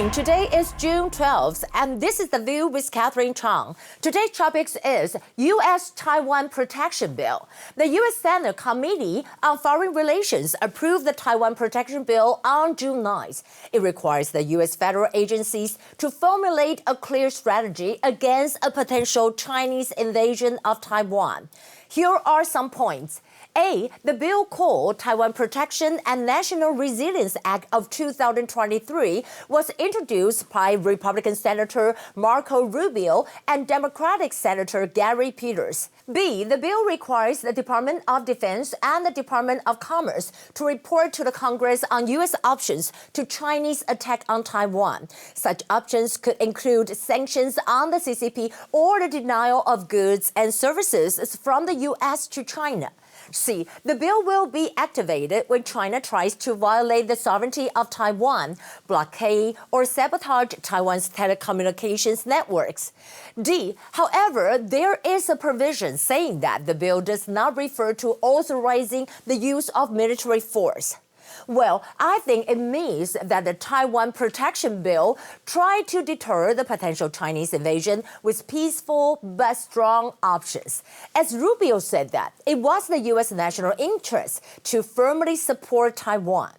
morning. Today is June 12th, and this is The View with Catherine Chang. Today's topic is U.S.-Taiwan Protection Bill. The U.S. Senate Committee on Foreign Relations approved the Taiwan Protection Bill on June 9th. It requires the U.S. federal agencies to formulate a clear strategy against a potential Chinese invasion of Taiwan. Here are some points. A. The bill called Taiwan Protection and National Resilience Act of 2023 was introduced by Republican Senator Marco Rubio and Democratic Senator Gary Peters. B. The bill requires the Department of Defense and the Department of Commerce to report to the Congress on U.S. options to Chinese attack on Taiwan. Such options could include sanctions on the CCP or the denial of goods and services from the U.S. to China. C. The bill will be activated when China tries to violate the sovereignty of Taiwan, blockade, or sabotage Taiwan's telecommunications networks. D. However, there is a provision saying that the bill does not refer to authorizing the use of military force. Well, I think it means that the Taiwan Protection Bill tried to deter the potential Chinese invasion with peaceful but strong options. As Rubio said that, it was the U.S. national interest to firmly support Taiwan.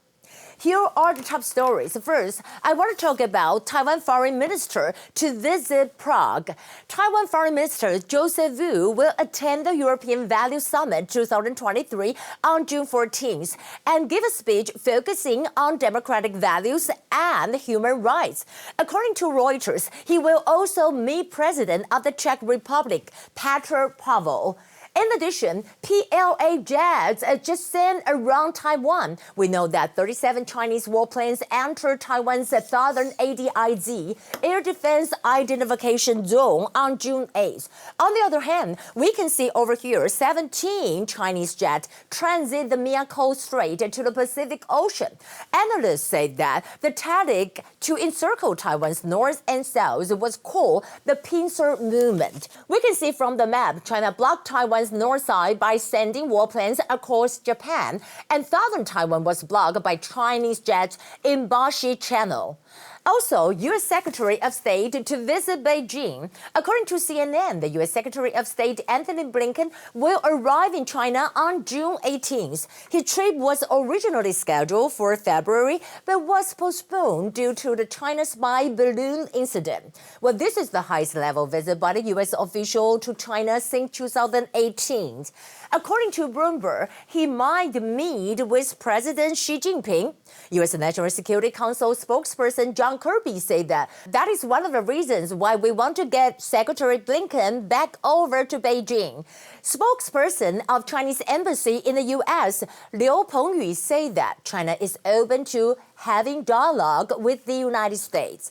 Here are the top stories. First, I want to talk about Taiwan Foreign Minister to visit Prague. Taiwan Foreign Minister Joseph Wu will attend the European Values Summit 2023 on June 14th and give a speech focusing on democratic values and human rights. According to Reuters, he will also meet President of the Czech Republic, Petr Pavel. In addition, PLA jets just sent around Taiwan. We know that 37 Chinese warplanes entered Taiwan's southern ADIZ, Air Defense Identification Zone, on June 8th. On the other hand, we can see over here 17 Chinese jets transit the Miyako Strait to the Pacific Ocean. Analysts say that the tactic to encircle Taiwan's north and south was called the pincer movement. We can see from the map, China blocked Taiwan's north side by sending warplanes across Japan, and southern Taiwan was blocked by Chinese jets in Bashi Channel. Also, U.S. Secretary of State to visit Beijing. According to CNN, the U.S. Secretary of State Anthony Blinken will arrive in China on June 18th. His trip was originally scheduled for February, but was postponed due to the China spy balloon incident. Well, this is the highest level visit by the U.S. official to China since 2018. According to Bloomberg, he might meet with President Xi Jinping. U.S. National Security Council spokesperson John Kirby said that is one of the reasons why we want to get Secretary Blinken back over to Beijing. Spokesperson of Chinese Embassy in the U.S., Liu Pengyu, said that China is open to having dialogue with the United States.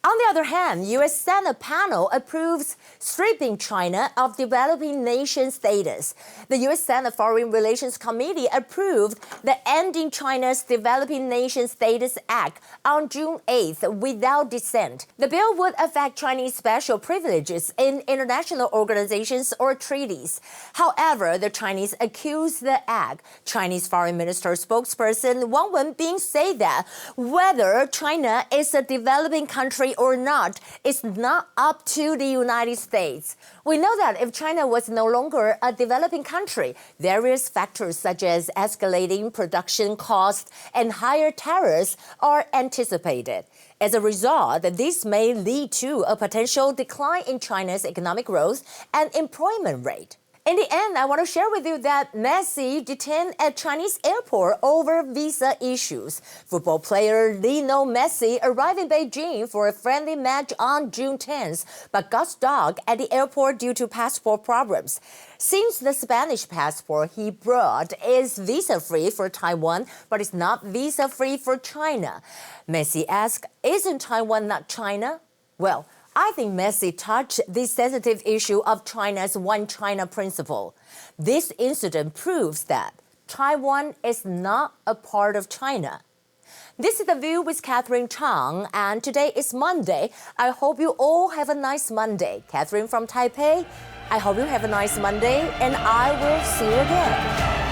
On the other hand, U.S. Senate panel approves stripping China of developing nation status. The U.S. Senate Foreign Relations Committee approved the Ending China's Developing Nation Status Act on June 8th without dissent. The bill would affect Chinese special privileges in international organizations or treaties. However, the Chinese accused the act. Chinese Foreign Minister spokesperson Wang Wenbin said that whether China is a developing country or not is not up to the United States. We know that if China was no longer a developing country, various factors such as escalating production costs and higher tariffs are anticipated. As a result, this may lead to a potential decline in China's economic growth and employment rate. In the end, I want to share with you that Messi detained at Chinese airport over visa issues. Football player Lionel Messi arrived in Beijing for a friendly match on June 10th, but got stuck at the airport due to passport problems. Since the Spanish passport he brought is visa-free for Taiwan, but is not visa-free for China. Messi asked, "Isn't Taiwan not China?" Well, I think Messi touched the sensitive issue of China's One China principle. This incident proves that Taiwan is not a part of China. This is The View with Catherine Chang, and today is Monday. I hope you all have a nice Monday. Catherine from Taipei, I hope you have a nice Monday, and I will see you again.